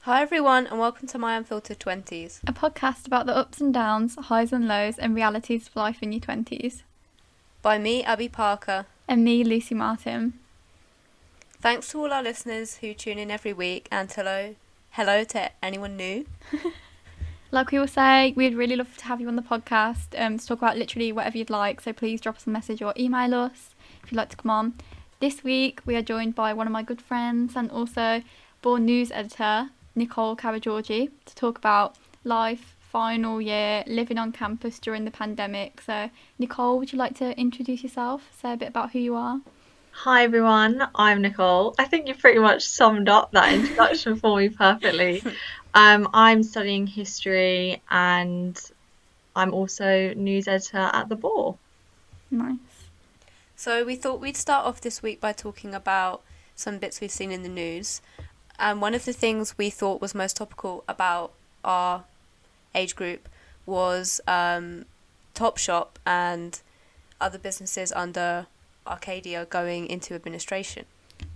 Hi everyone and welcome to my Unfiltered 20s. A podcast about the ups and downs, highs and lows, and realities of life in your 20s. By me, Abbey Parker. And me, Lucy Martin. Thanks to all our listeners who tune in every week, and hello to anyone new. Like we will say, we'd really love to have you on the podcast to talk about literally whatever you'd like, so please drop us a message or email us if you'd like to come on. This week we are joined by one of my good friends and also born news editor, Nicole Karageorgi, to talk about life, final year, living on campus during the pandemic. So Nicole, would you like to introduce yourself, say a bit about who you are? Hi everyone, I'm Nicole. I think you pretty much summed up that introduction for me perfectly. I'm studying history and I'm also news editor at the Ball. Nice. So we thought we'd start off this week by talking about some bits we've seen in the news. And one of the things we thought was most topical about our age group was Topshop and other businesses under Arcadia going into administration.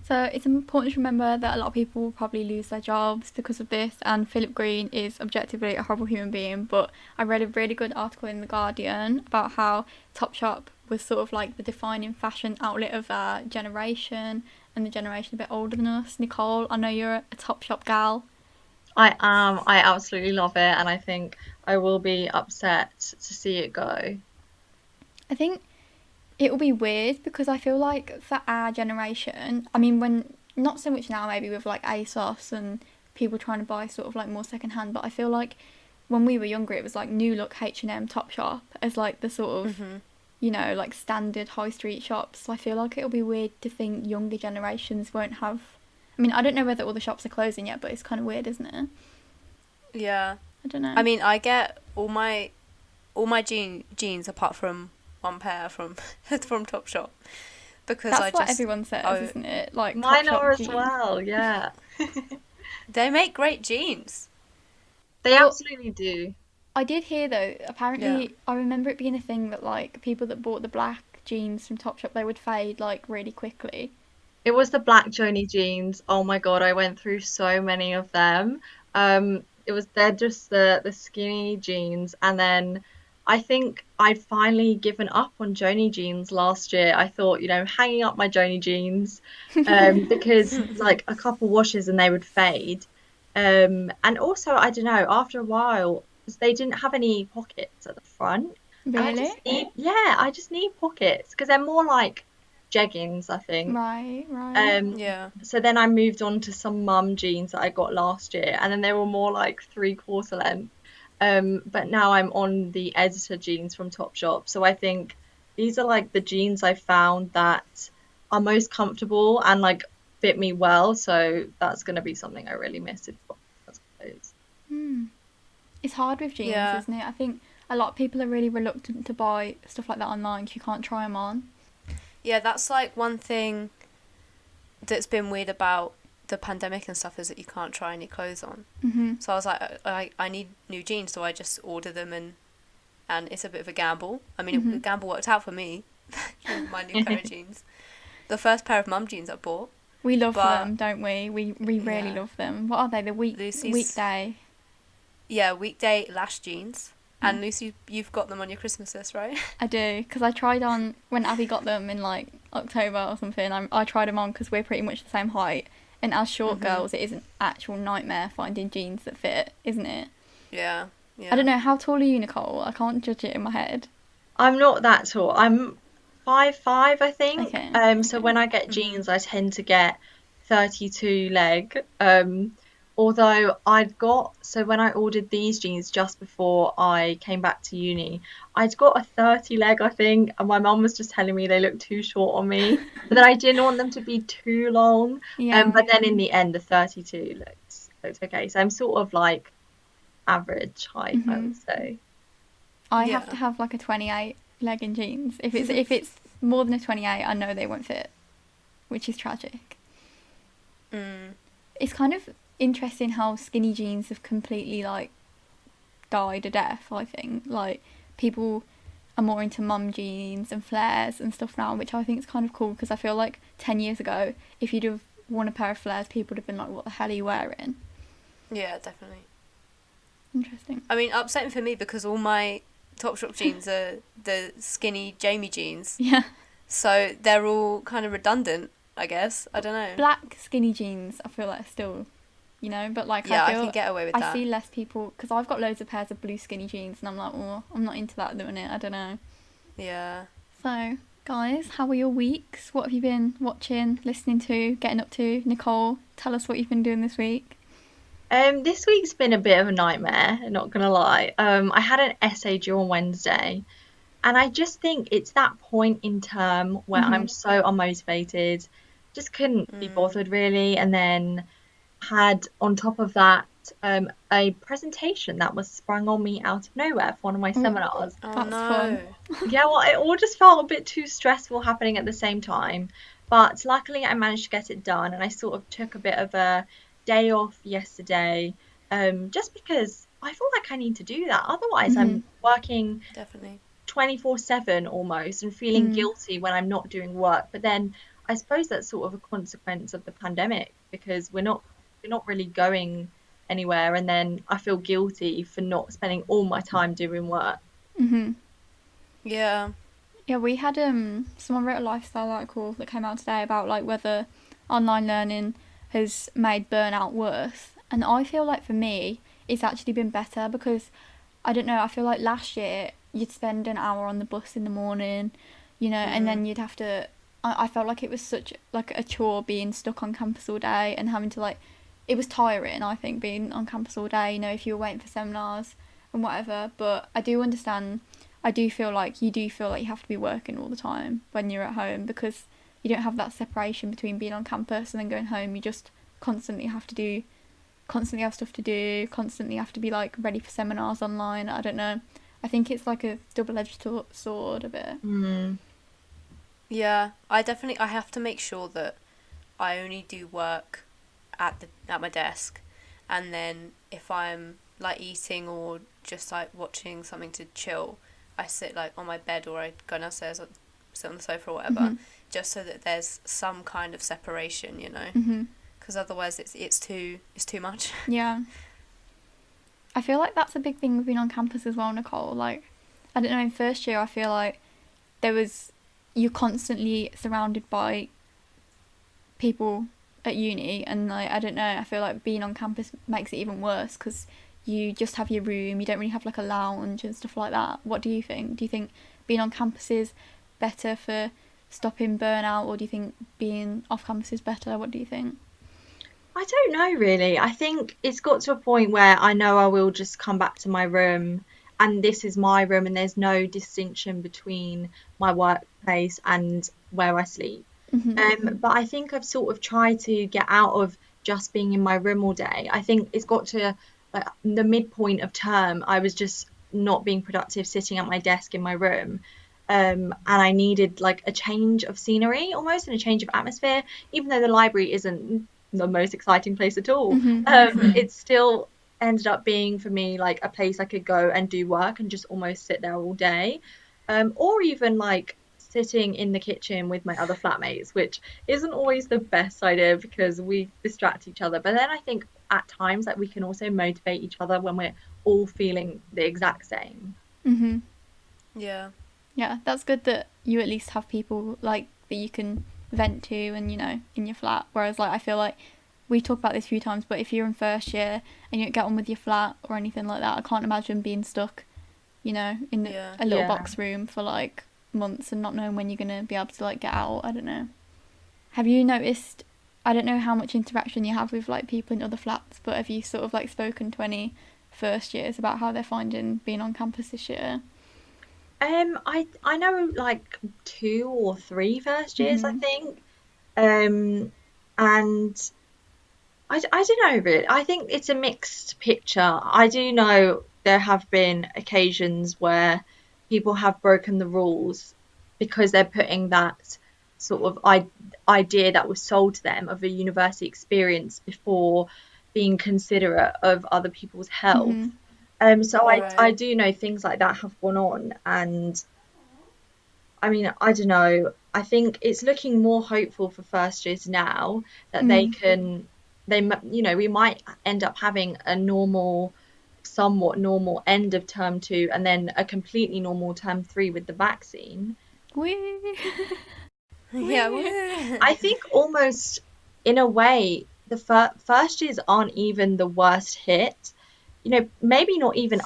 So it's important to remember that a lot of people will probably lose their jobs because of this, and Philip Green is objectively a horrible human being, but I read a really good article in The Guardian about how Topshop was sort of like the defining fashion outlet of our generation and the generation a bit older than us. Nicole, I know you're a Topshop gal. I am. I absolutely love it and I think I will be upset to see it go. I think it will be weird because I feel like for our generation, I mean, when not so much now maybe with like ASOS and people trying to buy sort of like more second hand, but I feel like when we were younger it was like New Look, H&M, Topshop as like the sort of like standard high street shops. So I feel like it'll be weird to think younger generations won't have. I mean, I don't know whether all the shops are closing yet, but it's kind of weird, isn't it? Yeah. I don't know. I mean, I get all my jeans apart from one pair from Topshop because That's what everyone says, isn't it? Like Mine Topshop are as jeans. well, yeah. They make great jeans. They But absolutely do. I did hear though, Yeah. apparently I remember it being a thing that like people that bought the black jeans from Topshop, they would fade like really quickly. It was the black Joni jeans. Oh my God, I went through so many of them. They're just the skinny jeans, and then I think I'd finally given up on Joni jeans last year. I thought, hanging up my Joni jeans, because like a couple washes and they would fade. And also I don't know, after a while, 'cause they didn't have any pockets at the front, and Really? I just need pockets because they're more like jeggings, I think. Right, right. Um, Yeah. so then I moved on to some mum jeans that I got last year, and then they were more like 3/4 length. But now I'm on the editor jeans from Topshop. So I think these are like the jeans I found that are most comfortable and like fit me well. So that's going to be something I really miss I suppose. Hmm. It's hard with jeans, Yeah. isn't it? I think a lot of people are really reluctant to buy stuff like that online because you can't try them on. Yeah, that's like one thing that's been weird about the pandemic and stuff is that you can't try any clothes on. Mm-hmm. So I was like, I need new jeans, so I just order them and it's a bit of a gamble. I mean, the gamble worked out for me. My new pair of jeans. The first pair of mum jeans I bought. We love But them, don't we? We really yeah, love them. What are they? The Lucy's weekday. yeah weekday lash jeans. And Lucy, you've got them on your Christmas list, right? I do, because I tried on when Abby got them in like October or something. I tried them on because we're pretty much the same height, and as short girls, it is an actual nightmare finding jeans that fit, isn't it? Yeah, I don't yeah. know, how tall are you, Nicole? I can't judge it in my head. I'm not that tall. I'm 5'5", I think. Okay, So okay. when I get jeans, I tend to get 32 leg. Although so when I ordered these jeans just before I came back to uni, I'd got a 30 leg, I think, and my mum was just telling me they looked too short on me. But then I didn't want them to be too long. Yeah. But then in the end, the 32 looked okay. So I'm sort of like average height, I hmm would say. I have Yeah. to have like a 28 leg in jeans. If it's more than a 28, I know they won't fit, which is tragic. Mm. It's kind of interesting how skinny jeans have completely like died a death, I think. Like, people are more into mum jeans and flares and stuff now, which I think is kind of cool because I feel like 10 years ago, if you'd have worn a pair of flares, people would have been like, what the hell are you wearing? Yeah, definitely. Interesting. I mean, upsetting for me because all my Topshop jeans are the skinny Jamie jeans, Yeah. so they're all kind of redundant, I guess. I don't know. Black skinny jeans, I feel like are still, but like I Yeah, I can feel get away with I that. see less people because I've got loads of pairs of blue skinny jeans, and I'm like, oh, I'm not into that at the minute. I don't know. Yeah. So, guys, how were your weeks? What have you been watching, listening to, getting up to? Nicole, tell us what you've been doing this week. This week's been a bit of a nightmare, not gonna lie. I had an essay due on Wednesday, and I just think it's that point in term where I'm Mhm. so unmotivated, just couldn't be Mm. bothered really, and then had on top of that a presentation that was sprung on me out of nowhere for one of my Oh, seminars. Oh that's fun. no. Yeah, well, it all just felt a bit too stressful happening at the same time. But luckily, I managed to get it done, and I sort of took a bit of a day off yesterday, just because I feel like I need to do that. Otherwise, Mhm. I'm working Definitely. 24/7 almost and feeling Mm. guilty when I'm not doing work. But then I suppose that's sort of a consequence of the pandemic because we're not really going anywhere, and then I feel guilty for not spending all my time doing work. Mhm. Yeah. Yeah, we had someone wrote a lifestyle article that came out today about like whether online learning has made burnout worse. And I feel like for me it's actually been better because I don't know, I feel like last year you'd spend an hour on the bus in the morning, and Mm. then you'd have to I felt like it was such like a chore being stuck on campus all day and having to like it was tiring, I think, being on campus all day, if you were waiting for seminars and whatever. But I do feel like you have to be working all the time when you're at home because you don't have that separation between being on campus and then going home. You just constantly have to do, constantly have stuff to do, constantly have to be like ready for seminars online. I don't know. I think it's like a double-edged sword a bit. Mm. Yeah. I have to make sure that I only do work at my desk, and then if I'm like eating or just like watching something to chill, I sit like on my bed or I go downstairs or sit on the sofa or whatever, Mhm. just so that there's some kind of separation, you know, Mhm. because otherwise it's too much. Yeah. I feel like that's a big thing with being on campus as well, Nicole. Like, I don't know, in first year I feel like there was you're constantly surrounded by people at uni, and like I don't know, I feel like being on campus makes it even worse because you just have your room, you don't really have like a lounge and stuff like that. What do you think? Do you think being on campus is better for stopping burnout, or do you think being off campus is better? What do you think? I don't know really. I think it's got to a point where I know I will just come back to my room and this is my room and there's no distinction between my workplace and where I sleep. Mhm. But I think I've sort of tried to get out of just being in my room all day. I think it's got to like the midpoint of term, I was just not being productive sitting at my desk in my room. And I needed like a change of scenery almost and a change of atmosphere, even though the library isn't the most exciting place at all. Mhm. It still ended up being for me like a place I could go and do work and just almost sit there all day. Or even like sitting in the kitchen with my other flatmates, which isn't always the best idea because we distract each other. But then I think at times that we can also motivate each other when we're all feeling the exact same. Mhm. Yeah. Yeah, that's good that you at least have people like that you can vent to and in your flat. Whereas like I feel like we talked about this a few times, but if you're in first year and you don't get on with your flat or anything like that, I can't imagine being stuck, in Yeah. a little Yeah. box room for like months and not knowing when you're gonna be able to like get out. I don't know. Have you noticed? I don't know how much interaction you have with like people in other flats, but have you sort of like spoken to any first years about how they're finding being on campus this year? I know like two or three first years, I Mhm. think. And I don't know really. I think it's a mixed picture. I do know there have been occasions where people have broken the rules because they're putting that sort of idea that was sold to them of a university experience before being considerate of other people's health. Mhm. So I Right. do know things like that have gone on, and I mean, I don't know. I think it's looking more hopeful for first years now that they Mm. can we might end up having a normal, somewhat normal end of term 2 and then a completely normal term 3 with the vaccine. Wee. Yeah. Wee. I think almost in a way the first years aren't even the worst hit. Maybe not even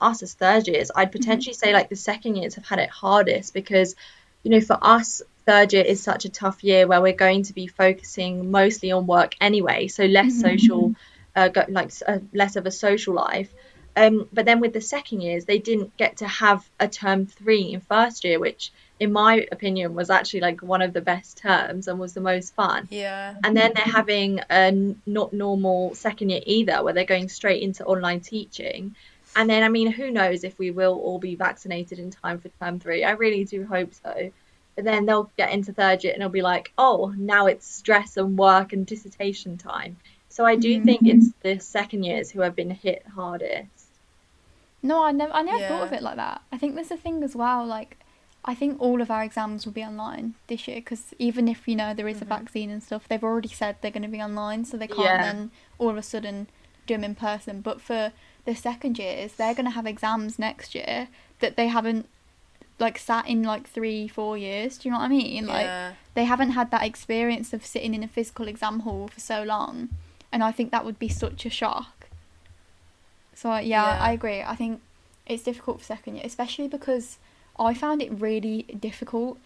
us as third years. I'd Mhm. potentially say like the second years have had it hardest because, for us, third year is such a tough year where we're going to be focusing mostly on work anyway, so less Mhm. social, less of a social life. But then with the second years, they didn't get to have a term 3 in first year, which in my opinion was actually like one of the best terms and was the most fun. Yeah. And then they're having a not normal second year either, where they're going straight into online teaching. And then, I mean, who knows if we will all be vaccinated in time for term 3? I really do hope so. But then they'll get into third year and they'll be like, oh, now it's stress and work and dissertation time. So I do Mhm. think it's the second years who have been hit hardest. No, I never thought of Yeah. it like that. I think there's a thing as well. Like, I think all of our exams will be online this year because even if there is a Mhm. vaccine and stuff, they've already said they're going to be online, so they can't Yeah, then all of a sudden do them in person. But for the second years, they're going to have exams next year that they haven't like sat in like 3 4 years. Do you know what I mean? Like, Yeah. they haven't had that experience of sitting in a physical exam hall for so long, and I think that would be such a shock. So yeah, I Yeah. agree. I think it's difficult for second year, especially because I found it really difficult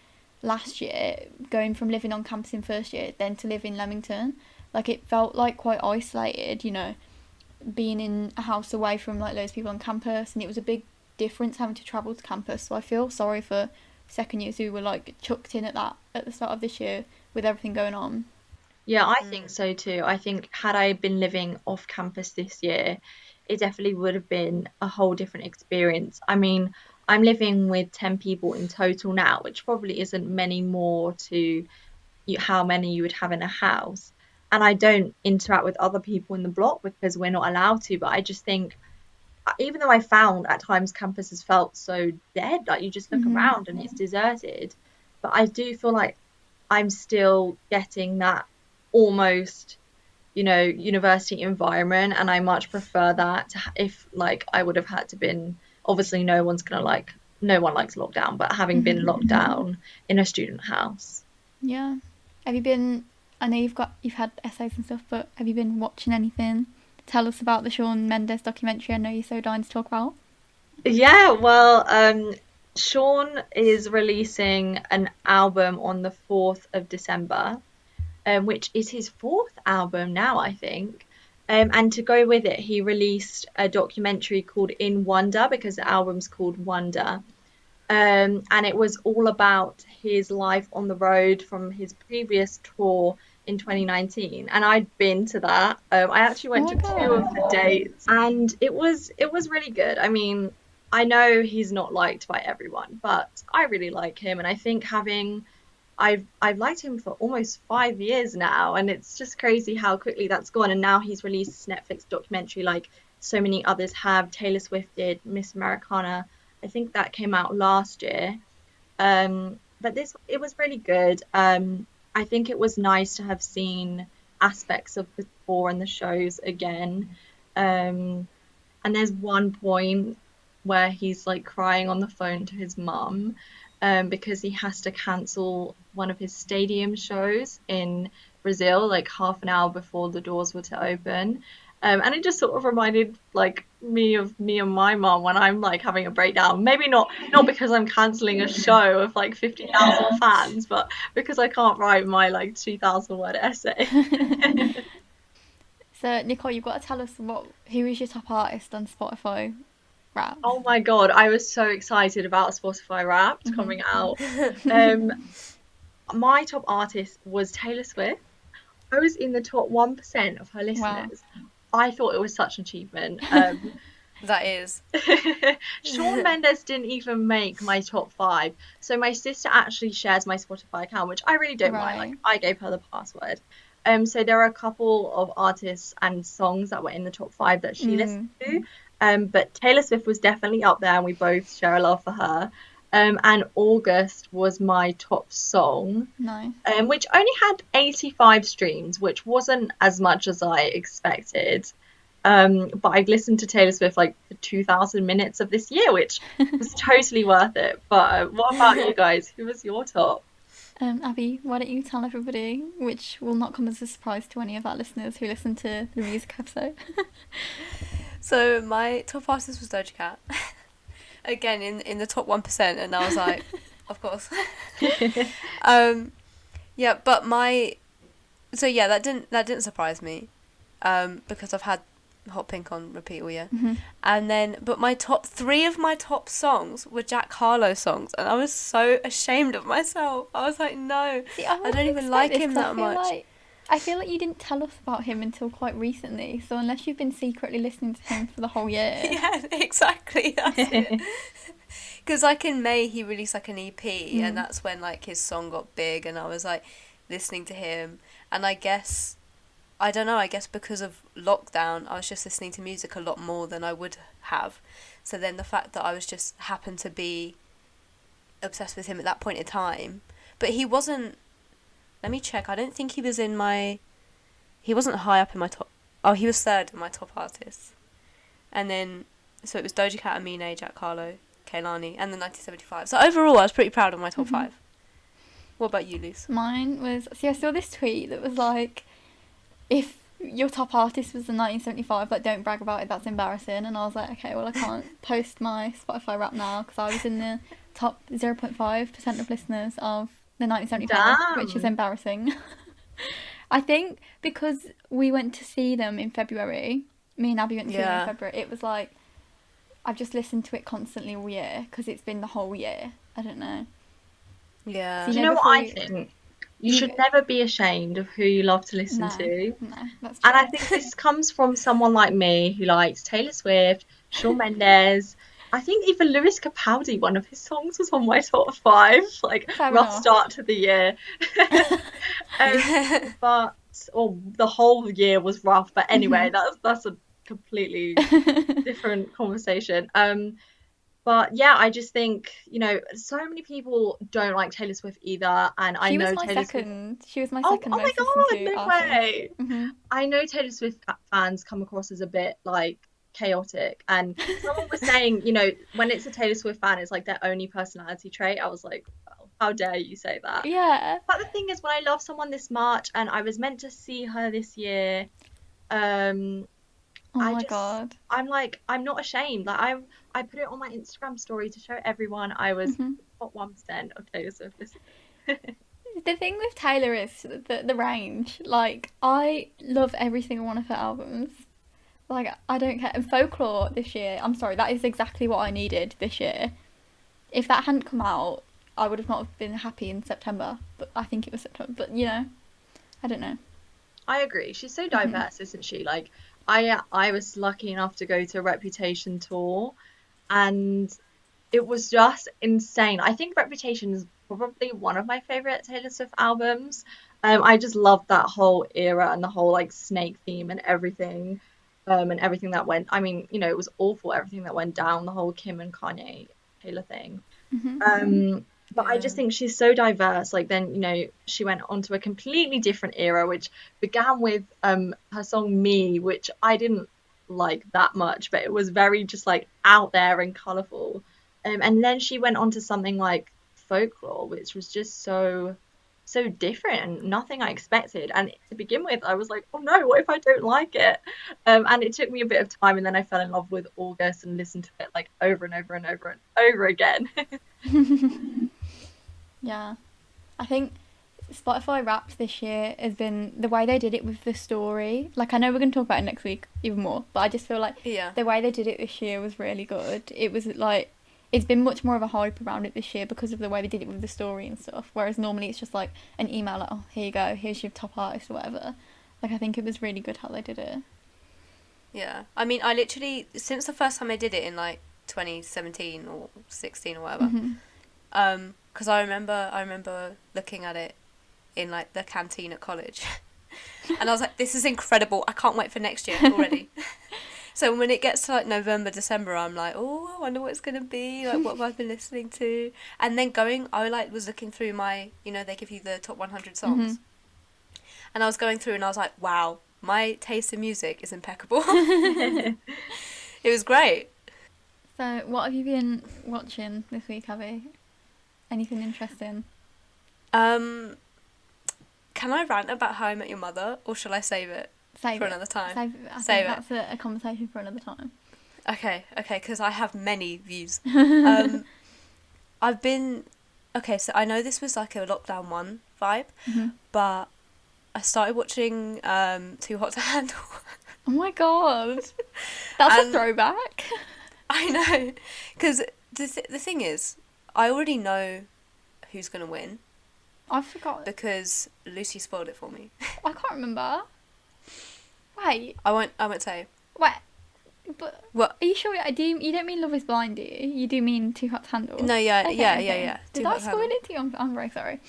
last year going from living on campus in first year then to live in Leamington. Like, it felt like quite isolated, being in a house away from like loads of people on campus, and it was a big difference having to travel to campus. So I feel sorry for second years who were like chucked in at the start of this year with everything going on. yeah, I think Mm. so too. I think had I been living off campus this year, it definitely would have been a whole different experience. I mean, I'm living with 10 people in total now, which probably isn't many more to how many you would have in a house. And I don't interact with other people in the block because we're not allowed to. But I just think, even though I found at times campuses felt so dead, like you just look Mhm. around and it's deserted, but I do feel like I'm still getting that almost, university environment, and I much prefer that to, if like I would have had to been, obviously no one likes lockdown, but having been Mhm. locked down in a student house. Yeah. Have you been? I know you've had essays and stuff, but have you been watching anything? Tell us about the Shawn Mendes documentary. I know you're so dying to talk about. Yeah, well, Sean is releasing an album on the 4th of December, which is his fourth album now, I think. And to go with it, he released a documentary called In Wonder because the album's called Wonder. And it was all about his life on the road from his previous tour in 2019. And I'd been to that. I actually Oh went my to two of the god. dates, and it was really good. I mean, I know he's not liked by everyone, but I really like him, and I think I've liked him for almost 5 years now, and it's just crazy how quickly that's gone. And now he's released this Netflix documentary like so many others have. Taylor Swift did Miss Americana. I think that came out last year. But this it was really good. I think it was nice to have seen aspects of the tour and the shows again. Um, and there's one point where he's like crying on the phone to his mum, because he has to cancel one of his stadium shows in Brazil, like half an hour before the doors were to open. And it just sort of reminded like me of me and my mum when I'm like having a breakdown. Maybe not because I'm cancelling a show of like 50,000 fans, but because I can't write my like 2,000 word essay. So Nicole, you've got to tell us who is your top artist on Spotify Wrapped. Oh my God, I was so excited about Spotify Wrapped Mhm. coming out. Um, my top artist was Taylor Swift. I was in the top 1% of her Wow. listeners. I thought it was such an achievement. That is. Shawn Mendes didn't even make my top 5. So my sister actually shares my Spotify account, which I really don't mind. Like, Right. I gave her the password. So there are a couple of artists and songs that were in the top 5 that she listened Mm. to. But Taylor Swift was definitely up there, and we both share a love for her. and August was my top song, Nice. which only had 85 streams, which wasn't as much as I expected. But I've listened to Taylor Swift like for 2,000 minutes of this year, which was totally worth it. But what about you guys? Who was your top? Abby, why don't you tell everybody, which will not come as a surprise to any of our listeners who listen to the music episode. So my top artist was Doja Cat. Again, in the top 1%, and I was like, of course. Yeah, but that didn't surprise me, because I've had Hot Pink on repeat all year. Mm-hmm. And then, but my top 3 of my top songs were Jack Harlow songs, and I was so ashamed of myself. I was like, no, See, I don't even like him that much. I feel like you didn't tell us about him until quite recently, so unless you've been secretly listening to him for the whole year. Yeah, exactly, that's it. Because like in May he released like an EP, and that's when like his song got big, and I was like listening to him, and I guess because of lockdown I was just listening to music a lot more than I would have. So then the fact that I was just happened to be obsessed with him at that point in time, but he wasn't, let me check, I don't think he wasn't high up in my top. Oh, he was third in my top artists. And then so it was Doja Cat, Amine, Jack Harlow, Kehlani, and the 1975. So overall I was pretty proud of my top 5. What about you, Luce? Mine was, I saw this tweet that was like, if your top artist was the 1975, like, don't brag about it, that's embarrassing. And I was like, okay, well, I can't post my Spotify rap now because I was in the top 0.5% of listeners of the 1975, Damn. which is embarrassing. I think because we went to see them in February, me and Abby went to see them in February, it was like, I've just listened to it constantly all year because it's been the whole year. I don't know. Yeah. So, Do you know what I think? You should never be ashamed of who you love to listen to. No, that's true. And I think this comes from someone like me who likes Taylor Swift, Shawn Mendes. I think even Lewis Capaldi, one of his songs was on my top 5. Like, Fair rough enough. start to the year. But the whole year was rough. But anyway, that's a completely different conversation. But yeah, I just think, so many people don't like Taylor Swift either, and I know Taylor Swift. She was my Oh, second oh my most God, listened to no artist. way. Mm-hmm. I know Taylor Swift fans come across as a bit like chaotic, and someone was saying, when it's a Taylor Swift fan, it's like their only personality trait. I was like, well, how dare you say that? Yeah. But the thing is, when I love someone this much, and I was meant to see her this year, Oh my God. I'm like, I'm not ashamed. Like I put it on my Instagram story to show everyone I was top 1% of Taylor Swift this year. The thing with Taylor is the range. Like, I love every single one of her albums. Like, I don't care. And Folklore this year, I'm sorry, that is exactly what I needed this year. If that hadn't come out, I would have not been happy in September. But I think it was September. But, I don't know. I agree. She's so diverse, isn't she? Like, I was lucky enough to go to a Reputation tour, and it was just insane. I think Reputation is probably one of my favorite Taylor Swift albums. I just loved that whole era and the whole like snake theme and everything, and everything that went. I mean, it was awful everything that went down, the whole Kim and Kanye Taylor thing. But I just think she's so diverse. Like then, she went on to a completely different era, which began with her song Me, which I didn't like that much, but it was very just like out there and colourful. And then she went on to something like Folklore, which was just so different and nothing I expected. And to begin with, I was like, oh no, what if I don't like it? And it took me a bit of time, and then I fell in love with August and listened to it like over and over and over and over again. Yeah. I think Spotify Wrapped this year has been the way they did it with the story. Like, I know we're going to talk about it next week even more, but I just feel like the way they did it this year was really good. It was like, it's been much more of a hype around it this year because of the way they did it with the story and stuff. Whereas normally it's just like an email, like, oh, here you go, here's your top artist or whatever. Like, I think it was really good how they did it. Yeah. I mean, I literally, since the first time I did it in like 2017 or 16 or whatever, because I remember looking at it in like the canteen at college, and I was like, "This is incredible! I can't wait for next year already." So when it gets to like November, December, I'm like, oh, I wonder what it's gonna be. Like, what have I been listening to? And then I like was looking through my, they give you the top 100 songs, and I was going through and I was like, wow, my taste in music is impeccable. It was great. So, what have you been watching this week, Abby? Anything interesting? Can I rant about How I Met Your Mother, or shall I save it for another time? I think that's a conversation for another time. Okay, because I have many views. So I know this was like a lockdown 1 vibe, but I started watching Too Hot to Handle. Oh my god, that's a throwback. I know, because the thing is, I already know who's gonna win. I forgot because Lucy spoiled it for me. I can't remember. Wait. I won't say. Wait. But what? Are you sure? You don't mean Love Is Blind, do you? You do mean Too Hot to Handle? No, yeah. Did I spoil it to you? I'm very sorry.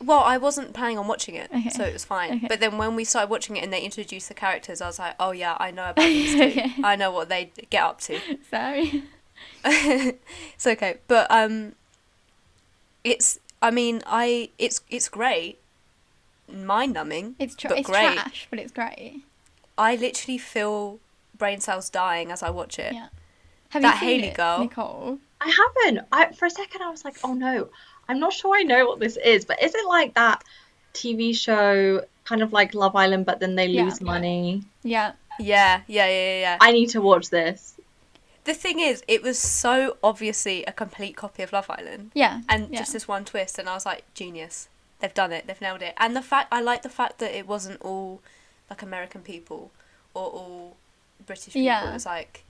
Well, I wasn't planning on watching it, okay. So it was fine. Okay. But then when we started watching it and they introduced the characters, I was like, oh yeah, I know about these two. Okay. I know what they get up to. Sorry. It's okay, but it's great, mind-numbing. It's great. trash, but it's great. I literally feel brain cells dying as I watch it. Yeah. Have that you seen Hailey it, girl, Nicole? I haven't. For a second, I was like, oh no, I'm not sure I know what this is. But is it like that TV show, kind of like Love Island, but then they lose money? Yeah. Yeah. I need to watch this. The thing is, it was so obviously a complete copy of Love Island. Yeah. And just this one twist, and I was like, genius. They've done it. They've nailed it. And I like the fact that it wasn't all like American people or all British people. Yeah. It was like,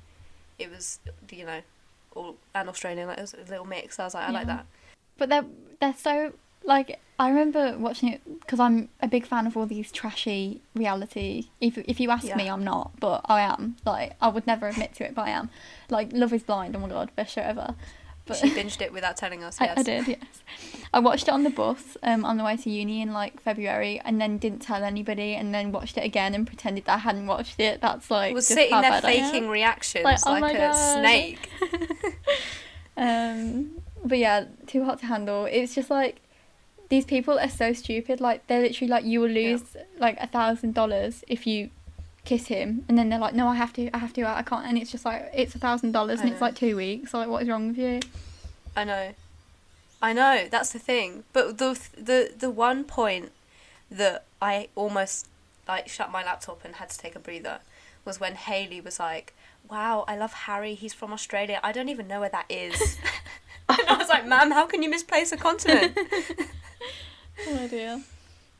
all and Australian. Like, it was a little mix. I was like, I like that. But they're so, like, I remember watching it because I'm a big fan of all these trashy reality. If you ask me, I'm not, but I am. Like, I would never admit to it, but I am. Like, Love Is Blind, oh my god, best show ever. But she binged it without telling us, yes. I did, yes. I watched it on the bus on the way to uni in, like, February, and then didn't tell anybody, and then watched it again and pretended that I hadn't watched it. That's, like, was just sitting there faking reactions like a snake. But yeah, Too Hot to Handle. It's just, like, these people are so stupid. Like, they're literally like, you will lose like $1,000 if you kiss him, and then they're like, no, I have to, I can't, and it's just like, it's $1,000 and it's like 2 weeks. So, like, what is wrong with you? I know, that's the thing. But the one point that I almost like shut my laptop and had to take a breather was when Hailey was like, wow, I love Harry, he's from Australia, I don't even know where that is. And I was like, ma'am, how can you misplace a continent? Oh dear.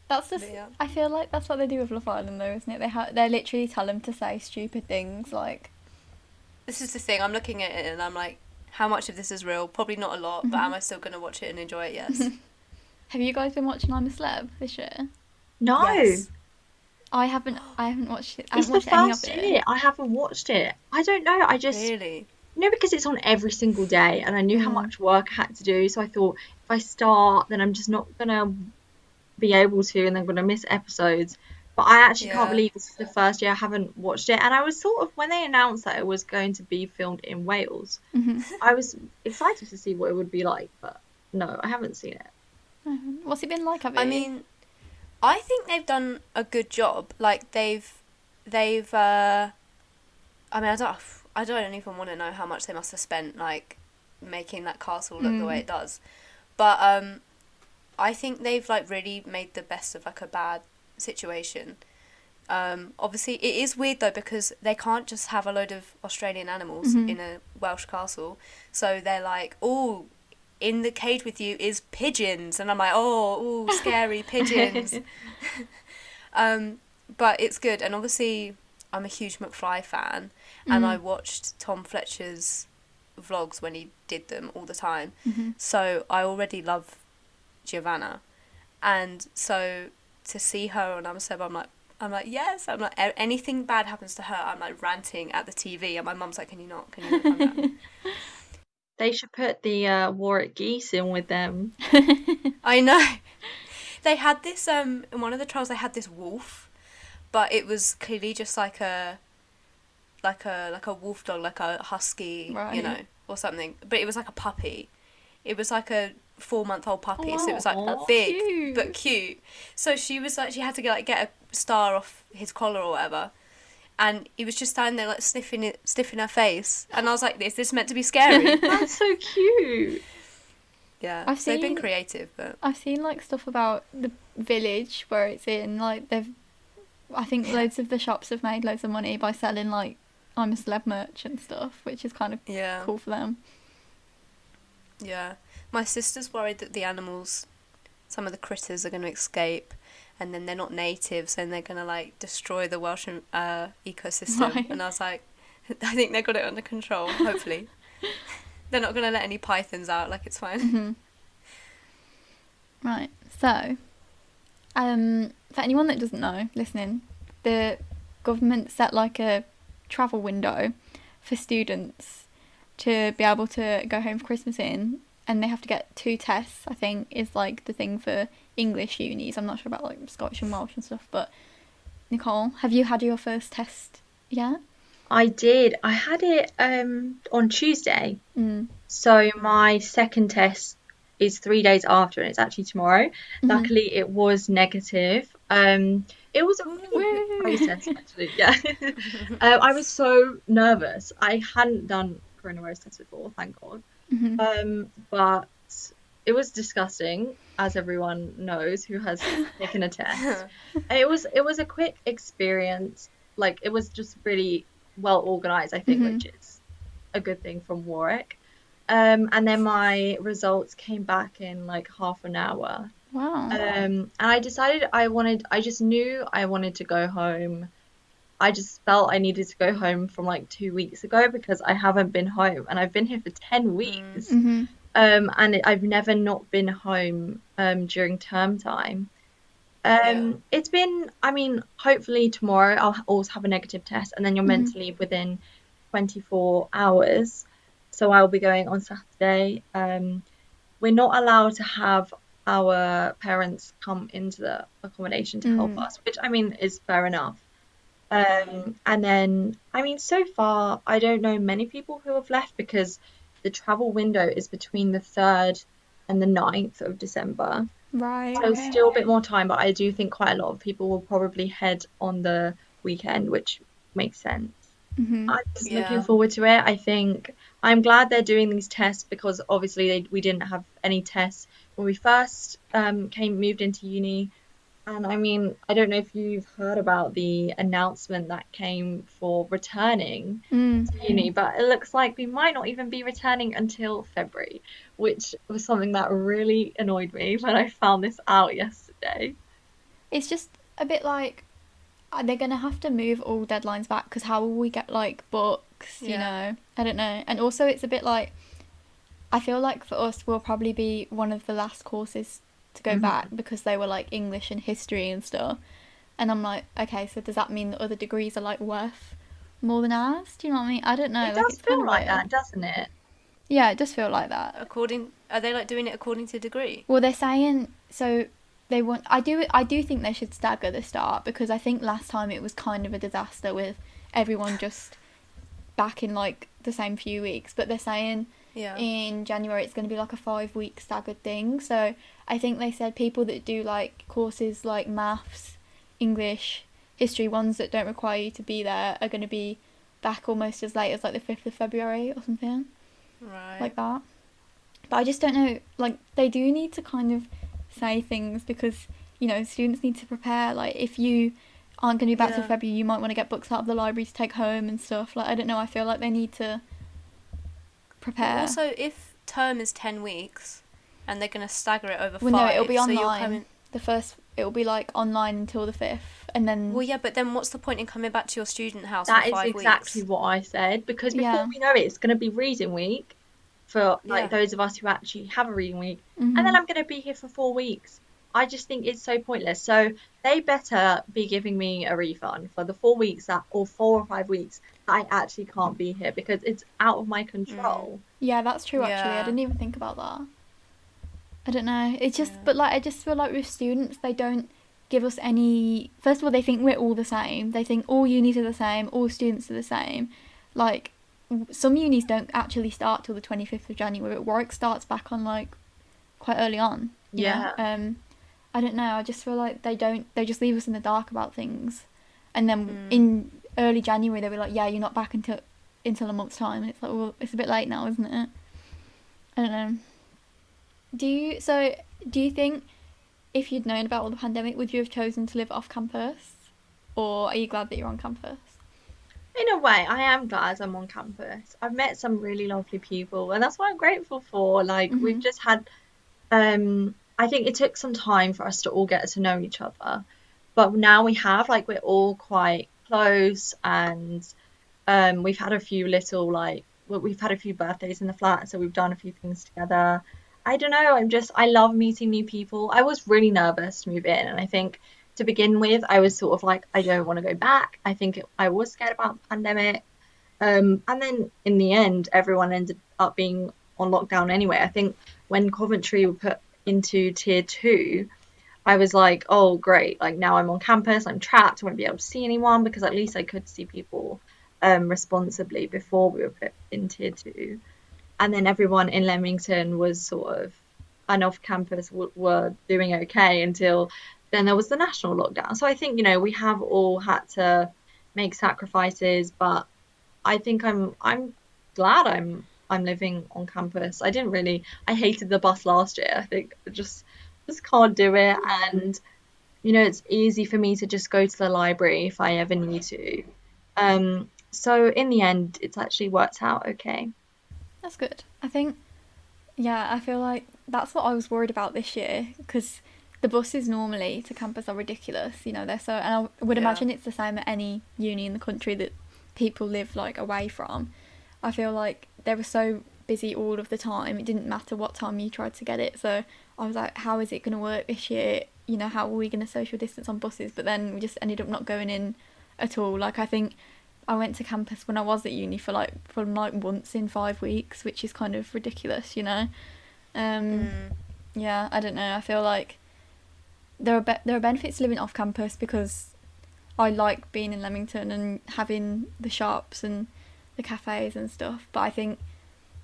That's just, I feel like that's what they do with Love Island though, isn't it? They literally tell them to say stupid things, like... This is the thing, I'm looking at it and I'm like, how much of this is real? Probably not a lot, but am I still going to watch it and enjoy it? Yes. Have you guys been watching I'm a Celeb this year? No. Yes. I haven't watched it. It's the first year I haven't watched it. I don't know, I just... Really? Because it's on every single day and I knew how much work I had to do, so I thought if I start then I'm just not gonna be able to and I'm gonna miss episodes. But I actually can't believe this is the first year I haven't watched it, and I was sort of, when they announced that it was going to be filmed in Wales, I was excited to see what it would be like, but no, I haven't seen it. What's it been like, Abby? I mean, I think they've done a good job. Like they've I mean, I don't even want to know how much they must have spent, like, making that castle look the way it does. But I think they've, like, really made the best of, like, a bad situation. Obviously, it is weird, though, because they can't just have a load of Australian animals in a Welsh castle. So they're like, oh, in the cage with you is pigeons. And I'm like, oh, scary pigeons. But it's good. And obviously... I'm a huge McFly fan, and I watched Tom Fletcher's vlogs when he did them all the time. So I already love Giovanna, and so to see her on I'm a Celeb, I'm like yes. I'm like, anything bad happens to her, I'm like ranting at the TV, and my mum's like, can you not calm down? They should put the Warwick geese in with them. I know. They had this in one of the trials. They had this wolf. But it was clearly just like like a wolf dog, like a husky, you know, Right. or something. But it was like a puppy. It was like a 4-month-old puppy, so it Oh, was like that's big but cute. cute. So she was like, she had to get a star off his collar or whatever, and he was just standing there like sniffing her face, and I was like, is this meant to be scary? That's so cute. Yeah, I've so they've been seen creative, but I've seen like stuff about the village where it's in. Like I think loads of the shops have made loads of money by selling like I'm a celeb merch and stuff, which is kind of yeah, cool for them. yeah. My sister's worried that the animals, some of the critters, are going to escape, and then they're not natives, and they're going to like destroy the Welsh ecosystem. Right. And I was like, I think they got it under control. Hopefully, they're not going to let any pythons out. Like, it's fine. Hmm. Right. So, for anyone that doesn't know, listening, the government set like a travel window for students to be able to go home for Christmas in, and they have to get 2 tests, I think, is like the thing for English unis. I'm not sure about like Scottish and Welsh and stuff, but Nicole, have you had your first test yet? I did. I had it on Tuesday. Mm. So my second test is 3 days after, and it's actually tomorrow. Mhm. Luckily, it was negative. It was a really quick Woo! process, actually. Yeah. I was so nervous. I hadn't done coronavirus tests before, thank God. Mhm. But it was disgusting, as everyone knows who has taken a test. It was a quick experience. Like it was just really well organized, I think, Mhm. which is a good thing from Warwick. And then my results came back in like half an hour. Wow. And I decided I just knew I wanted to go home. I just felt I needed to go home from like 2 weeks ago because I haven't been home and I've been here for 10 Mm, weeks. Mhm. I've never not been home during term time. yeah. It's been, I mean, hopefully tomorrow I'll also have a negative test and then you're meant Mhm. to leave within 24 hours. So I'll be going on Saturday. We're not allowed to have our parents come into the accommodation to help Mm. us, which I mean is fair enough. Mm, And then, I mean, so far, I don't know many people who have left because the travel window is between the 3rd and the 9th of December. Right. So Okay. still a bit more time, but I do think quite a lot of people will probably head on the weekend, which makes sense. Mhm. I'm just looking yeah. forward to it. I think I'm glad they're doing these tests because obviously we didn't have any tests when we first moved into uni. And I mean, I don't know if you've heard about the announcement that came for returning Mm. to uni, but it looks like we might not even be returning until February, which was something that really annoyed me when I found this out yesterday. It's just a bit like they're gonna have to move all deadlines back because how will we get like books? You Yeah. know, I don't know. And also, it's a bit like I feel like for us, we'll probably be one of the last courses to go back Hmm. because they were like English and history and stuff. And I'm like, okay, so does that mean that other degrees are like worth more than ours? Do you know what I mean? I don't know. It Like, does it's kind feel of like weird. that, doesn't it? Yeah, it does feel like that. Are they like doing it according to degree? Well, they're saying so they want. I do think they should stagger the start because I think last time it was kind of a disaster with everyone just back in like the same few weeks. But they're saying Yeah. in January it's going to be like a 5 week staggered thing. So I think they said people that do like courses like maths, English, history, ones that don't require you to be there are going to be back almost as late as like the 5th of February or something Right. like that. But I just don't know, like, they do need to kind of say things because, you know, students need to prepare. Like, if you aren't going to be back till Yeah. February, you might want to get books out of the library to take home and stuff. Like, I don't know, I feel like they need to Well, prepare. also, if term is 10 weeks and they're going to stagger it over Well, no, it'll 5, be so you're online. coming. It'll be like online until the 5th. And then, Well, yeah, but then what's the point in coming back to your student house for That is 5 exactly weeks? what I said because before yeah. we know it, it's going to be reading week for like Yeah. those of us who actually have a reading week, and then Hmm. I'm going to be here for 4 weeks. I just think it's so pointless. So they better be giving me a refund for the 4 weeks that, or 4 or 5 weeks that I actually can't be here because it's out of my Mm. control. Yeah, that's true, actually. I Yeah. didn't even think about that. I don't know. It's just, Yeah. but like, I just feel like with students, they don't give us any. First of all, they think we're all the same. They think all unis are the same, all students are the same. Like, some unis don't actually start till the 25th of January, but Warwick starts back on like quite early on, you know. Yeah. I don't know. I just feel like they don't. They just leave us in the dark about things, and then Mm. in early January they were like, "Yeah, you're not back until a month's time," and it's like, well, it's a bit late now, isn't it? I don't know. Do you think if you'd known about all the pandemic, would you have chosen to live off campus, or are you glad that you're on campus? In a way, I am glad I'm on campus. I've met some really lovely people, and that's what I'm grateful for. Like, we've Mhm. just had, I think it took some time for us to all get to know each other, but now we have, like, we're all quite close, and we've had a few little like well, we've had a few birthdays in the flat, so we've done a few things together. I don't know, I love meeting new people. I was really nervous to move in, and I think to begin with, I was sort of like, I don't want to go back. I was scared about the pandemic. And then in the end, everyone ended up being on lockdown anyway. I think when Coventry were put into tier 2, I was like, oh, great. Like now I'm on campus, I'm trapped, I won't be able to see anyone because at least I could see people responsibly before we were put in tier 2. And then everyone in Leamington was sort of, and off campus were doing okay until then there was the national lockdown. So I think, we have all had to make sacrifices, but I think I'm glad I'm living on campus. I hated the bus last year. I think I just can't do it. And it's easy for me to just go to the library if I ever need to. So in the end, it's actually worked out okay. That's good. I think, yeah, I feel like that's what I was worried about this year because the buses normally to campus are ridiculous. You know, they're so, and I would Yeah. imagine it's the same at any uni in the country that people live like away from. I feel like they were so busy all of the time. It didn't matter what time you tried to get it. So I was like, how is it going to work this year? You know, how are we going to social distance on buses? But then we just ended up not going in at all. Like, I think I went to campus when I was at uni for like once in 5 weeks, which is kind of ridiculous, you know. Um, Mm. yeah, I don't know. I feel like there are benefits to living off campus because I like being in Leamington and having the shops and the cafes and stuff. But I think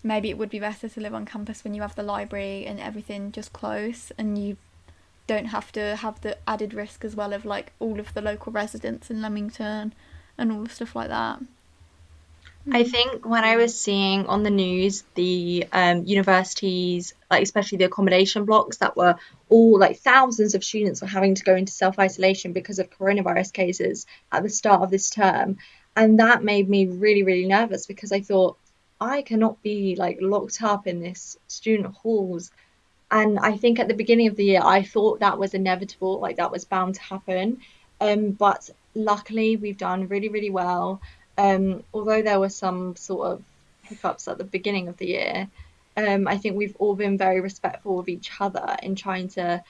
maybe it would be better to live on campus when you have the library and everything just close and you don't have to have the added risk as well of like all of the local residents in Leamington and all the stuff like that. I Mm. think when I Mm. was seeing on the news the universities, like especially the accommodation blocks that were all like thousands of students were having to go into self-isolation because of coronavirus cases at the start of this term. And that made me really, really nervous because I thought I cannot be like locked up in this student halls. And I think at the beginning of the year, I thought that was inevitable, like that was bound to happen. But luckily, we've done really, really well. Although there were some sort of hiccups at the beginning of the year, I think we've all been very respectful of each other in trying to,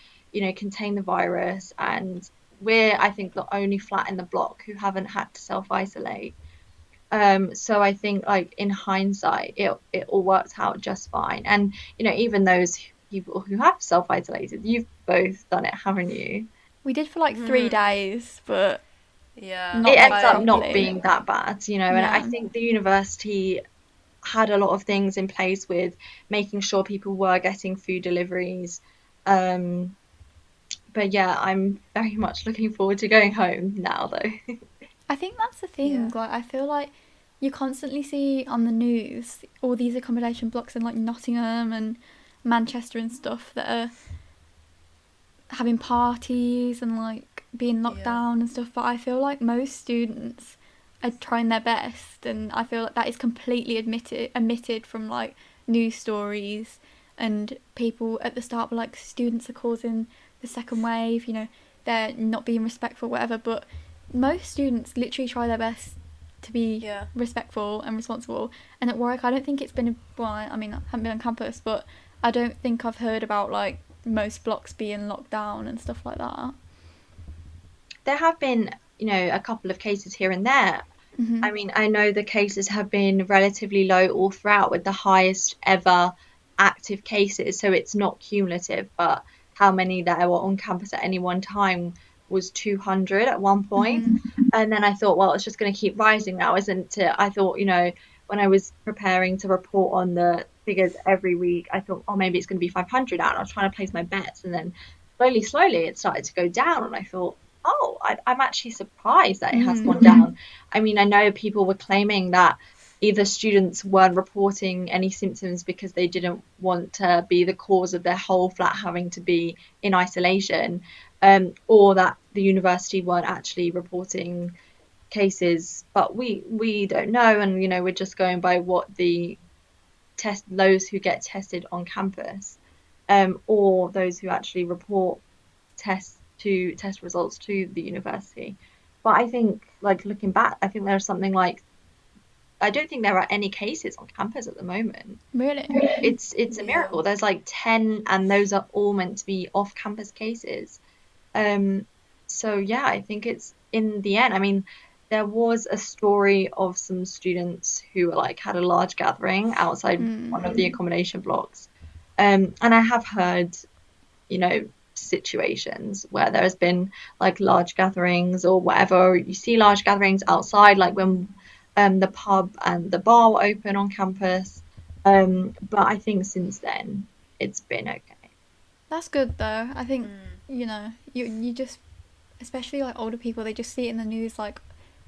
contain the virus. And we're, I think, the only flat in the block who haven't had to self-isolate. So I think like in hindsight, it all worked out just fine. And even those people who have self-isolated, you've both done it, haven't you? We did for like 3 days, but Yeah. not It like ends up not properly. being that bad, and I Yeah. think the university had a lot of things in place with making sure people were getting food deliveries. Um, but yeah, I'm very much looking forward to going home now, though. I think that's the thing. Yeah. Like, I feel like you constantly see on the news all these accommodation blocks in like Nottingham and Manchester and stuff that are having parties and like being locked Yeah. down and stuff. But I feel like most students are trying their best, and I feel like that is completely omitted from like news stories. And people at the start were like, students are causing the second wave. You know, they're not being respectful, whatever. But most students literally try their best to be Yeah. respectful and responsible. And at work, I don't think it's been well. I mean, I haven't been on campus, but I don't think I've heard about like most blocks being locked down and stuff like that. There have been, a couple of cases here and there. Hmm. I mean, I know the cases have been relatively low all throughout, with the highest ever active cases. So it's not cumulative, but how many there were on campus at any one time was 200 at one point. Mm-hmm. And then I thought, well, it's just going to keep rising now, isn't it? I thought, when I was preparing to report on the figures every week, I thought, oh, maybe it's going to be 500 now. And I was trying to place my bets. And then slowly, it started to go down. And I thought, oh, I'm actually surprised that it has gone down. I mean, I know people were claiming that either students weren't reporting any symptoms because they didn't want to be the cause of their whole flat having to be in isolation, or that the university weren't actually reporting cases. But we don't know, and we're just going by what the those who get tested on campus, or those who actually report test results to the university. But I think, like, looking back, I think there's something like, I don't think there are any cases on campus at the moment. Really? It's a miracle. There's like 10, and those are all meant to be off-campus cases. So yeah, I think it's, in the end, I mean, there was a story of some students who were like had a large gathering outside one of the accommodation blocks. And I have heard, situations where there has been like large gatherings or whatever. You see large gatherings outside, like when the pub and the bar were open on campus. But I think since then it's been okay. That's good though. I think you just, especially like older people, they just see it in the news like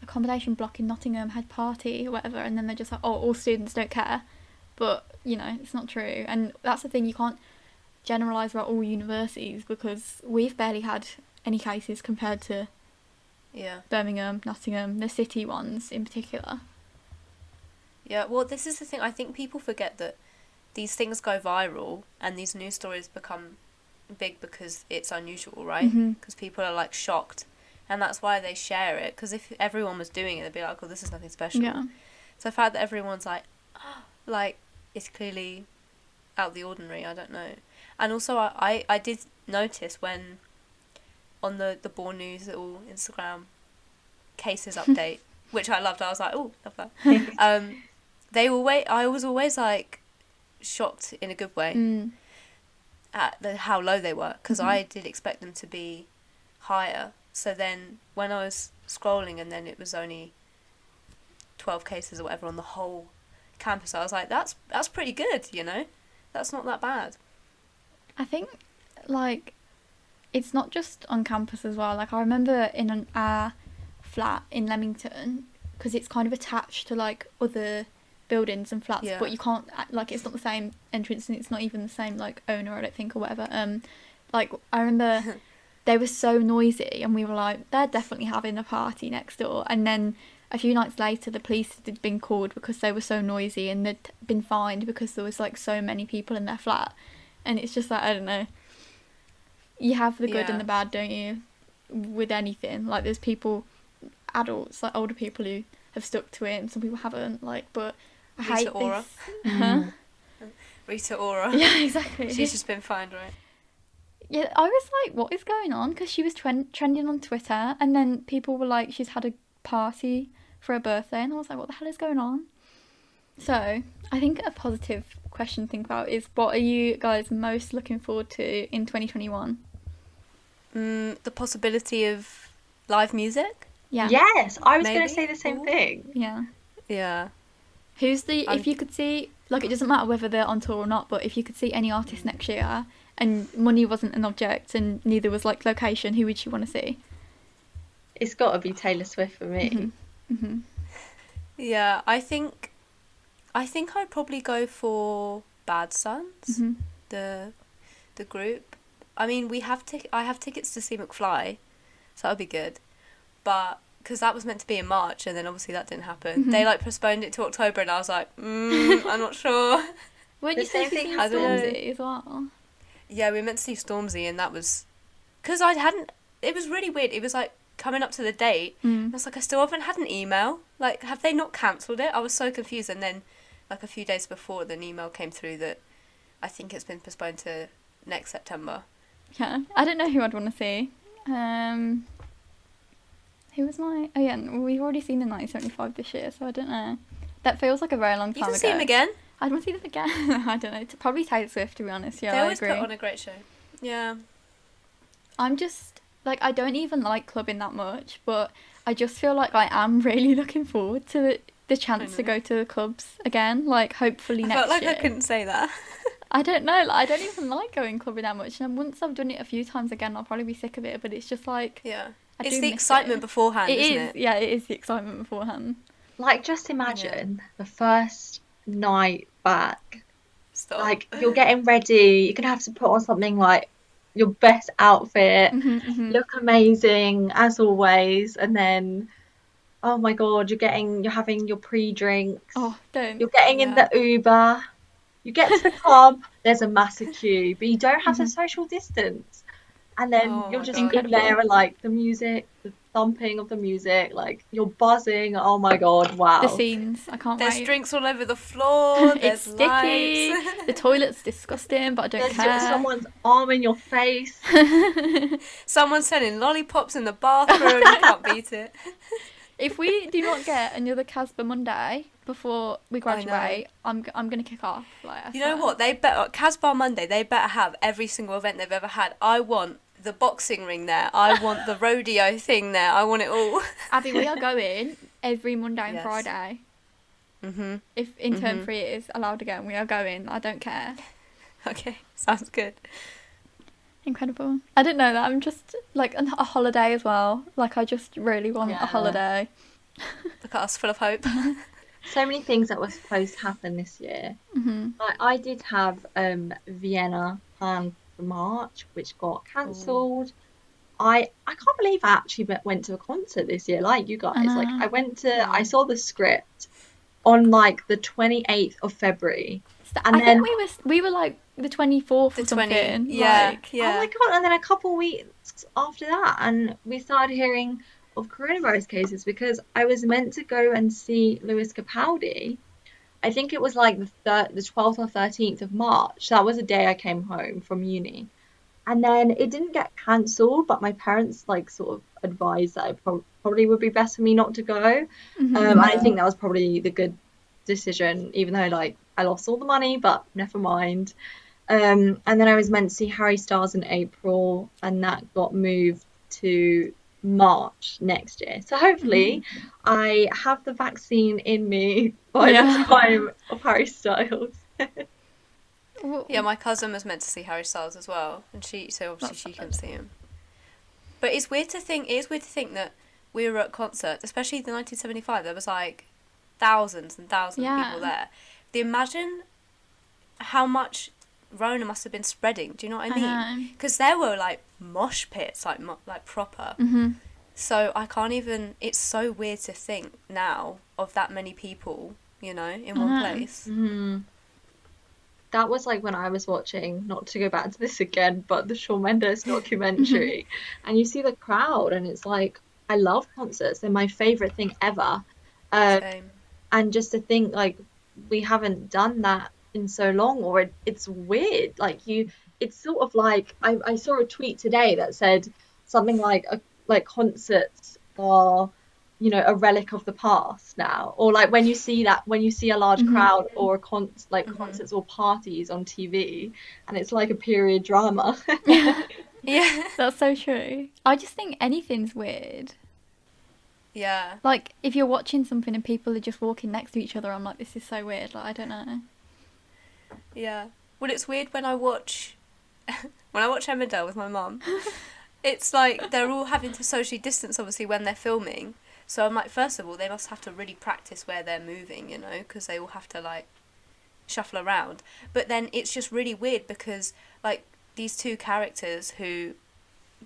accommodation block in Nottingham had party or whatever, and then they're just like, oh, all students don't care. But it's not true, and that's the thing, you can't generalise about all universities because we've barely had any cases compared to Birmingham, Nottingham, the city ones in particular. Yeah, well, this is the thing. I think people forget that these things go viral and these news stories become big because it's unusual, right? Because people are like shocked, and that's why they share it. Because if everyone was doing it, they'd be like, "Oh, this is nothing special." Yeah. So the fact that everyone's like, like, it's clearly out of the ordinary. I don't know. And also, I did notice when on the Born News little Instagram cases update, which I loved. I was like, oh, love that. I was always like shocked in a good way at how low they were, because I did expect them to be higher. So then when I was scrolling and then it was only 12 cases or whatever on the whole campus, I was like, that's pretty good, that's not that bad. I think like it's not just on campus as well. Like I remember in our flat in Leamington, because it's kind of attached to like other buildings and flats, but you can't, like, it's not the same entrance and it's not even the same like owner, I don't think, or whatever. Like I remember they were so noisy and we were like, they're definitely having a party next door. And then a few nights later the police had been called because they were so noisy, and they'd been fined because there was like so many people in their flat. And it's just like, I don't know, you have the good and the bad, don't you, with anything. Like there's people, adults, like older people who have stuck to it and some people haven't, like, but I hate Aura. this. Rita Ora. Yeah, exactly. She's just been fined, right? Yeah, I was like, what is going on? Because she was trending on Twitter, and then people were like, she's had a party for her birthday, and I was like, what the hell is going on? So I think a positive question to think about is, what are you guys most looking forward to in 2021? The possibility of live music. Yeah. Yes, I was going Maybe? to say the same thing. Yeah. Yeah. If you could see, like, it doesn't matter whether they're on tour or not, but if you could see any artist next year and money wasn't an object and neither was like location, who would you want to see? It's got to be Taylor Swift for me. Yeah, I think I'd probably go for Bad Sons, the group. I mean, I have tickets to see McFly, so that would be good. But because that was meant to be in March, and then obviously that didn't happen. They like postponed it to October, and I was like, I'm not sure. Weren't you supposed to see Stormzy as well? Yeah, we were meant to see Stormzy, and that was because it was really weird. It was like coming up to the date, and I was like, I still haven't had an email. Like, have they not cancelled it? I was so confused, and then like a few days before, an email came through that I think it's been postponed to next September. Yeah, I don't know who I'd want to see. Who was my... Oh yeah, we've already seen the 1975 this year, so I don't know. That feels like a very long time ago. You can see them again. I'd want to see them again. I don't know. Probably Taylor Swift, to be honest. Yeah, they I always agree. put on a great show. Yeah. I'm just like, I don't even like clubbing that much, but I just feel like I am really looking forward to the chance to go to the clubs again, like, hopefully I next felt like year. I couldn't say that. I don't know, like, I don't even like going clubbing that much, and once I've done it a few times again, I'll probably be sick of it, but it's just like, Yeah. I It's do the miss excitement it. beforehand, It isn't is, it? yeah, it is the excitement beforehand. Like, just Yeah. imagine the first night back. Stop. Like, you're getting ready. You're gonna have to put on something like your best outfit, look amazing as always, and then, oh my God, you're having your pre-drinks. Oh, don't. You're getting in Yeah. the Uber. You get to the club, there's a massive queue, but you don't have the social distance. And then Oh you're my just God. in there Incredible. and like the music, the thumping of the music, like you're buzzing. Oh my God, The wow. scenes, I can't There's wait. drinks all over the floor. It's There's lights. sticky. The toilet's disgusting, but I don't There's care. someone's arm in your face. Someone's selling lollipops in the bathroom. You can't beat it. If we do not get another Casper Monday before we I know. graduate, I'm gonna kick off. Like, I You know swear. what? They better Casbar Monday. They better have every single event they've ever had. I want the boxing ring there. I want the rodeo thing there. I want it all. Abby, we are going every Monday and Yes. Friday. Mhm. If in term Mhm. 3 it is allowed again, we are going. I don't care. Okay. Sounds good. Incredible. I didn't know that. I'm just like a holiday as well. Like, I just really want a Yeah. holiday. Look at us, full of hope. So many things that were supposed to happen this year. Like I did have Vienna planned for March, which got Ooh. cancelled. I can't believe I actually went to a concert this year, like you I guys. Like know. I saw the script on like the 28th of February. I And think then, we were like the 24th The or 20. something. Yeah. Like, oh my Yeah. God, and then a couple weeks after that, and we started hearing of coronavirus cases because I was meant to go and see Lewis Capaldi. I think it was like the 12th or 13th of March. That was the day I came home from uni. And then it didn't get cancelled, but my parents like sort of advised that it probably would be best for me not to go. And I Yeah. think that was probably the good decision, even though like I lost all the money, but never mind. And then I was meant to see Harry Styles in April, and that got moved to March next year. So hopefully I have the vaccine in me by the yeah. time of Harry Styles. Well, Yeah. My cousin was meant to see Harry Styles as well, and so obviously that's she couldn't sad. see him. But it's weird to think. It is weird to think that we were at concerts, especially the 1975. There was like thousands and thousands of people Yeah. there. The imagine how much Rona must have been spreading. Do you know what I I mean? know. Because there were like mosh pits, like proper. So I can't even. It's so weird to think now of that many people, in I one know. place. Mm. That was like when I was watching, not to go back to this again, but the Shawn Mendes documentary, and you see the crowd, and it's like, I love concerts. They're my favorite thing ever. Um, Same. and just to think like we haven't done that in so long, or it's weird. It's sort of like I saw a tweet today that said something like concerts are, a relic of the past now, or like when you see a large crowd or concerts or parties on TV, and it's like a period drama. Yeah. That's so true. I just think anything's weird. Yeah. Like, if you're watching something and people are just walking next to each other, I'm like, this is so weird. Like, I don't know. Yeah. Well, it's weird when I watch Emmerdale with my mum. It's like they're all having to socially distance, obviously, when they're filming. So I'm like, first of all, they must have to really practice where they're moving, because they all have to like shuffle around. But then it's just really weird because like these two characters who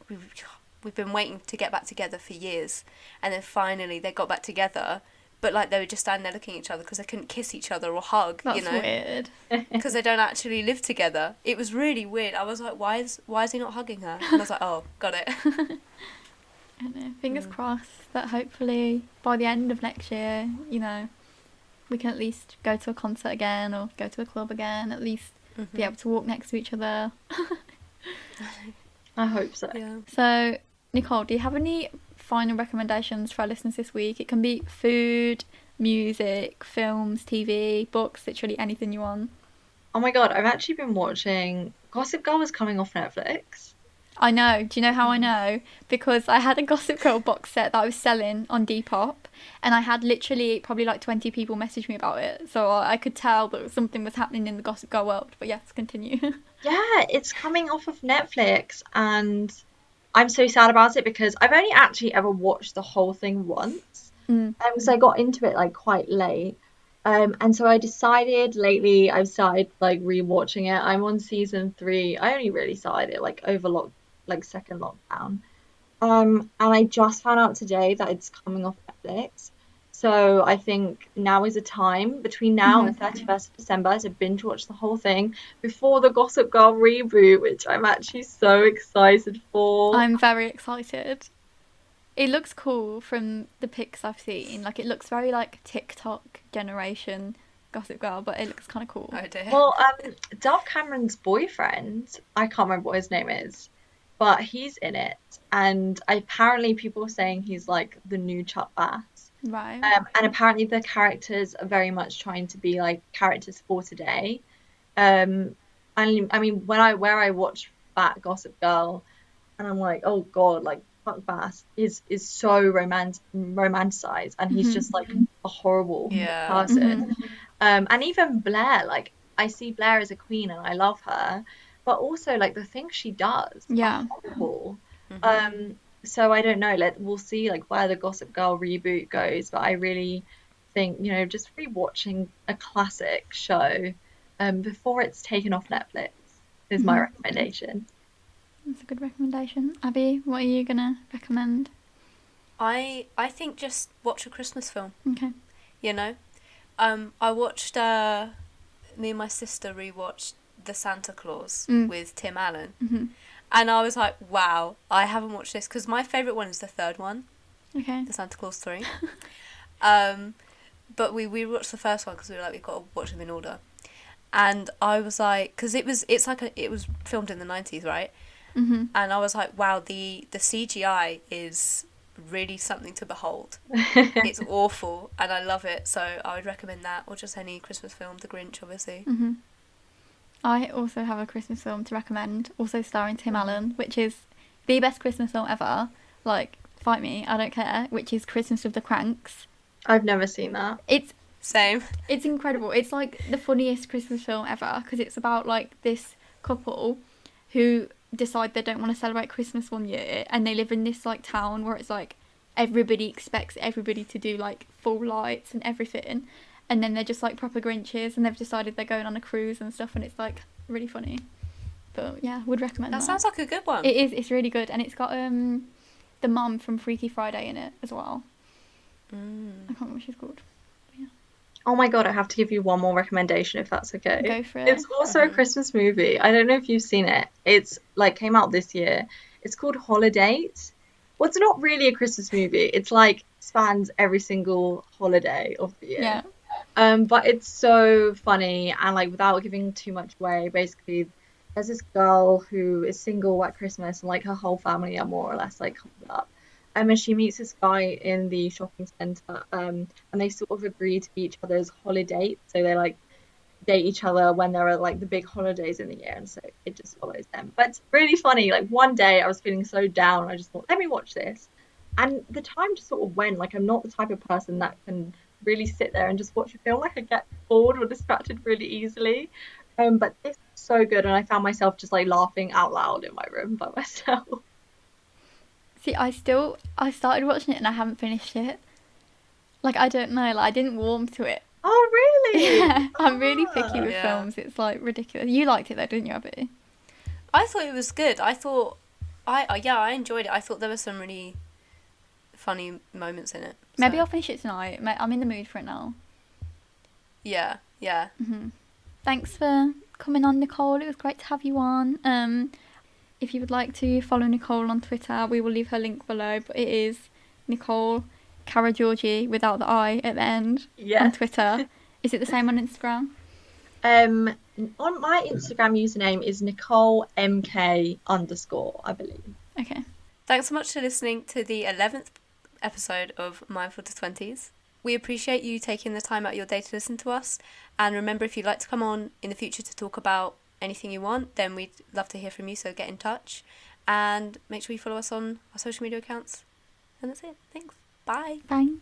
we've been waiting to get back together for years, and then finally they got back together. But like they were just standing there looking at each other because they couldn't kiss each other or hug, That's weird. because they don't actually live together. It was really weird. I was like, why is he not hugging her? And I was like, oh, got it. I don't know. Fingers crossed that hopefully by the end of next year, we can at least go to a concert again or go to a club again, at least be able to walk next to each other. I hope so. Yeah. So, Nicole, do you have any final recommendations for our listeners this week? It can be food, music, films, TV, books, literally anything you want. Oh my God, I've actually been watching Gossip Girl is coming off Netflix. I know. Do you know how I know? Because I had a Gossip Girl box set that I was selling on Depop, and I had literally probably like 20 people message me about it. So I could tell that something was happening in the Gossip Girl world. But yes, continue. Yeah, it's coming off of Netflix, and I'm so sad about it because I've only actually ever watched the whole thing once. Mm. So I got into it like quite late. And so I decided lately I've started like rewatching it. I'm on season 3. I only really started it like over like second lockdown. And I just found out today that it's coming off Netflix. So I think now is a time between now Hmm. and 31st of December to binge watch the whole thing before the Gossip Girl reboot, which I'm actually so excited for. I'm very excited. It looks cool from the pics I've seen. Like, it looks very like TikTok generation Gossip Girl, but it looks kind of cool. Oh dear. Well, Dove Cameron's boyfriend, I can't remember what his name is, but he's in it, and apparently people are saying he's like the new Chuck Bass. Right. And apparently the characters are very much trying to be like characters for today. Um, I mean, where I watch back Gossip Girl, and I'm like, oh God, like Chuck Bass is so romanticized, and he's Hmm. just like a horrible Yeah. Hmm. person. And even Blair, like I see Blair as a queen, and I love her, but also like the things she does are Yeah. horrible. Hmm. So I don't know. We'll see like where the Gossip Girl reboot goes, but I really think, just rewatching a classic show before it's taken off Netflix is my Hmm. recommendation. That's a good recommendation. Abby, what are you gonna recommend? I think just watch a Christmas film. Okay. You know, I watched me and my sister rewatched The Santa Claus Mm. with Tim Allen, Hmm. and I was like, wow, I haven't watched this because my favourite one is the third one, Okay. The Santa Claus 3. um, but we watched the first one because we were like, we've got to watch them in order, and I was like, because it was filmed in the 90s, right? Hmm. And I was like, wow, the CGI is really something to behold. It's awful, and I love it. So I would recommend that, or just any Christmas film. The Grinch, obviously. Hmm. I also have a Christmas film to recommend, also starring Tim Allen, which is the best Christmas film ever. Like, fight me, I don't care. Which is Christmas with the Cranks. I've never seen that. It's Same. It's incredible. It's like the funniest Christmas film ever because it's about like this couple who decide they don't want to celebrate Christmas one year, and they live in this like town where it's like everybody expects everybody to do like full lights and everything, and then they're just like proper Grinches, and they've decided they're going on a cruise and stuff, and it's like really funny. But yeah, would recommend That that. sounds like a good one. It is. It's really good, and it's got the mum from Freaky Friday in it as well. I can't remember what she's called. Oh my God, I have to give you one more recommendation if that's okay. Go for it. It's also a Christmas movie. I don't know if you've seen it. It's like came out this year. It's called Holiday. Well, it's not really a Christmas movie. It's like spans every single holiday of the year. Yeah. But it's so funny, and like without giving too much away, basically there's this girl who is single at Christmas, and like her whole family are more or less like coupled up. And she meets this guy in the shopping centre, and they sort of agree to be each other's holiday. So they like date each other when there are like the big holidays in the year, and so it just follows them. But it's really funny. Like one day I was feeling so down, I just thought, let me watch this. And the time just sort of went. Like I'm not the type of person that can really sit there and just watch a film. Like I get bored or distracted really easily. But this is so good, and I found myself just like laughing out loud in my room by myself. See, I started watching it and I haven't finished it. Like, I don't know, like, I didn't warm to it. Oh, really? Yeah, I'm really picky Ah. with Yeah. films. It's, like, ridiculous. You liked it, though, didn't you, Abby? I thought it was good. I thought, I enjoyed it. I thought there were some really funny moments in it. Maybe so, I'll finish it tonight. I'm in the mood for it now. Yeah, yeah. Thanks for coming on, Nicole. It was great to have you on. If you would like to follow Nicole on Twitter, we will leave her link below. But it is Nicole Karageorgi without the I at the end on Yeah. Twitter. Is it the same on Instagram? On my Instagram username is Nicole MK _, I believe. Okay. Thanks so much for listening to the 11th episode of Mindful to 20s. We appreciate you taking the time out of your day to listen to us. And remember, if you'd like to come on in the future to talk about anything you want, then we'd love to hear from you, so get in touch. And make sure you follow us on our social media accounts. And that's it. Thanks. Bye. Bye.